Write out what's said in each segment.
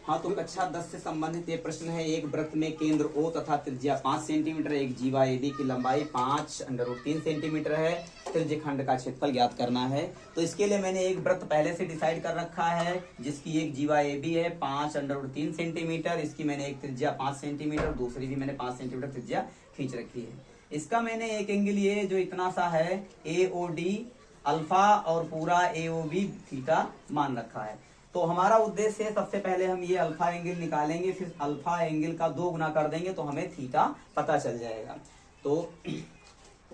हाँ, तो कक्षा 10 से संबंधित ये प्रश्न है। एक वृत्त में केंद्र O तथा त्रिज्या 5 सेंटीमीटर, एक जीवा AB की लंबाई 5√3 सेंटीमीटर है। त्रिज्य खंड का क्षेत्रफल ज्ञात करना है। तो इसके लिए मैंने एक वृत्त पहले से डिसाइड कर रखा है, जिसकी एक जीवा AB है 5√3 सेंटीमीटर, इसकी मैंने एक त्रिज्या 5 सेंटीमीटर, दूसरी भी मैंने 5 सेंटीमीटर त्रिज्या खींच रखी है। इसका मैंने एक एंगल ये जो इतना सा है AOD अल्फा और पूरा AOB थीटा मान रखा है। तो हमारा उद्देश्य है सबसे पहले हम ये अल्फा एंगल निकालेंगे, फिर अल्फा एंगल का 2 गुना कर देंगे तो हमें थीटा पता चल जाएगा। तो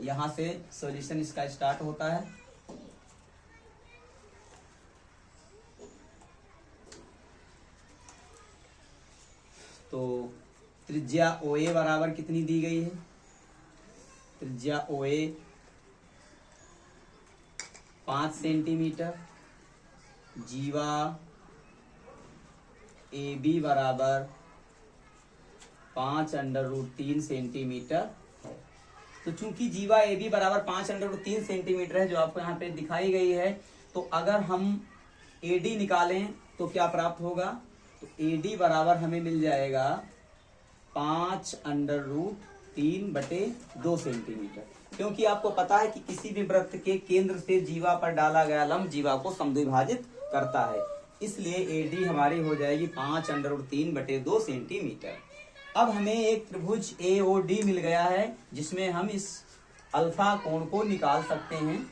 यहां से सॉल्यूशन इसका स्टार्ट होता है। तो त्रिज्या OA बराबर कितनी दी गई है? त्रिज्या OA 5 सेंटीमीटर, जीवा AB बराबर 5√3 सेंटीमीटर है। तो चूंकि जीवा AB बराबर 5√3 सेंटीमीटर है, जो आपको यहाँ पे दिखाई गई है, तो अगर हम AD निकालें तो क्या प्राप्त होगा? तो AD बराबर हमें मिल जाएगा 5√3/2 सेंटीमीटर, क्योंकि आपको पता है कि किसी भी वृत्त के केंद्र से जीवा पर डाला गया लंब जीवा को समद्विभाजित करता है, इसलिए AD हमारी हो जाएगी 5√3/2 सेंटीमीटर। अब हमें एक त्रिभुज AOD मिल गया है, जिसमें हम इस अल्फा कोण को निकाल सकते हैं।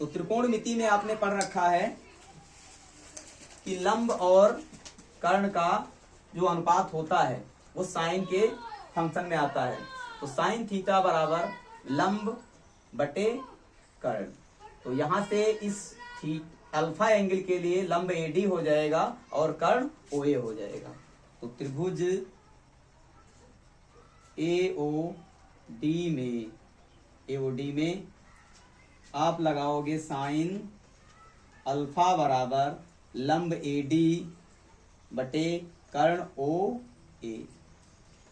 तो त्रिकोणमिति में आपने पढ़ रखा है कि लंब और कर्ण का जो अनुपात होता है वो साइन के फंक्शन में आता है। तो साइन थीटा बराबर लंब बटे कर्ण। तो यहां से इस अल्फा एंगल के लिए लंब AD हो जाएगा और कर्ण OA हो जाएगा। तो त्रिभुज AOD में आप लगाओगे साइन अल्फा बराबर लंब AD बटे कर्ण OA।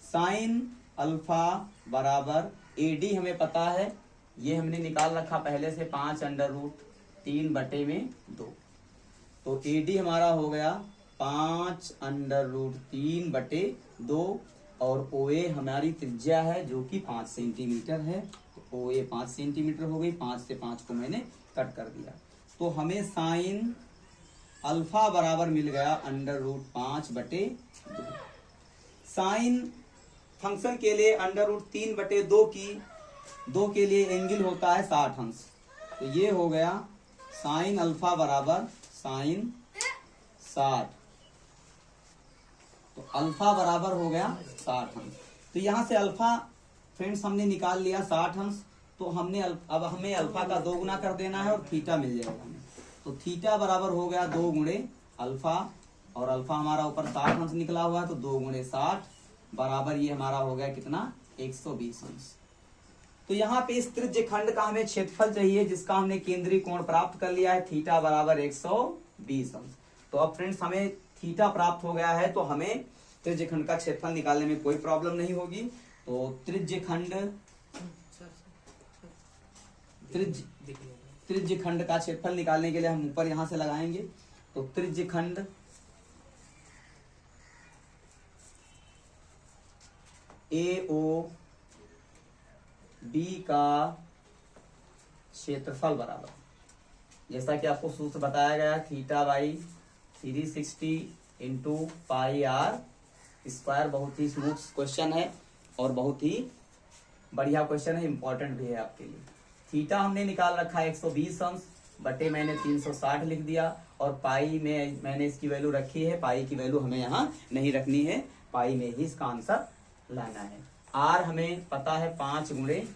साइन अल्फा बराबर AD हमें पता है, ये हमने निकाल रखा पहले से 5√3/2। तो AD हमारा हो गया 5√3/2 और OA हमारी त्रिज्या है जो कि 5 सेंटीमीटर है। तो OA 5 सेंटीमीटर हो गई, 5 से 5 को मैंने कट कर दिया। तो हमें साइन अल्फा बराबर मिल गया √5/2। साइन फंक्शन के लिए √3/2 के लिए एंगल होता है 60 अंश। तो ये हो गया साइन अल्फा बराबर साइन 60। तो अल्फा बराबर हो गया 60 अंश। तो यहां से अल्फा फ्रेंड्स हमने निकाल लिया 60 अंश। तो अब हमें अल्फा का 2 गुना कर देना है और थीटा मिल जाएगा हमें। तो थीटा बराबर हो गया 2 गुणे अल्फा, और अल्फा हमारा ऊपर 60 अंश निकला हुआ है, तो 2 गुणे 60 बराबर ये हमारा हो गया कितना? 120 अंश। तो यहाँ पे इस त्रिज्य खंड का हमें क्षेत्रफल चाहिए, जिसका हमने केंद्रीय कोण प्राप्त कर लिया है, थीटा बराबर 120 अंश। तो अब फ्रेंड्स हमें थीटा प्राप्त हो गया है, तो हमें त्रिज्य खंड का क्षेत्रफल निकालने में कोई प्रॉब्लम नहीं होगी। तो त्रिज्य खंड का क्षेत्रफल निकालने के लिए हम ऊपर यहां से लगाएंगे। तो त्रिज्य खंड AOB का क्षेत्रफल बराबर, जैसा कि आपको सूत्र बताया गया, theta by 360 into pi r square. बहुत ही स्मूथ क्वेश्चन है और बहुत ही बढ़िया क्वेश्चन है, इंपॉर्टेंट भी है आपके लिए। थीटा हमने निकाल रखा है 120 अंश बटे मैंने 360 लिख दिया, और पाई में मैंने इसकी वैल्यू रखी है। पाई की वैल्यू हमें यहाँ नहीं रखनी है, पाई में ही इसका आंसर लाना है। आर हमें पता है 5 गुणे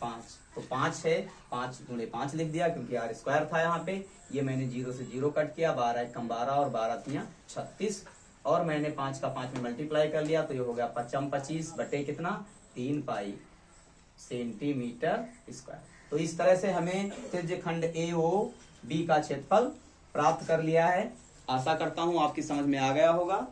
5, तो 5 है, 5 गुणे 5 लिख दिया, क्योंकि आर स्क्वायर था यहाँ पे। ये मैंने 0 से 0 कट किया, 12 एकम 12 और 12 तियां 36, और मैंने 5 का 5 में मल्टीप्लाई कर लिया, तो ये हो गया 25 बटे कितना? 3 पाई सेंटीमीटर स्क्वायर। तो इस तरह से हमें त्रिज्य खंड AOB का क्षेत्रफल प्राप्त कर लिया है। आशा करता हूं आपकी समझ में आ गया होगा।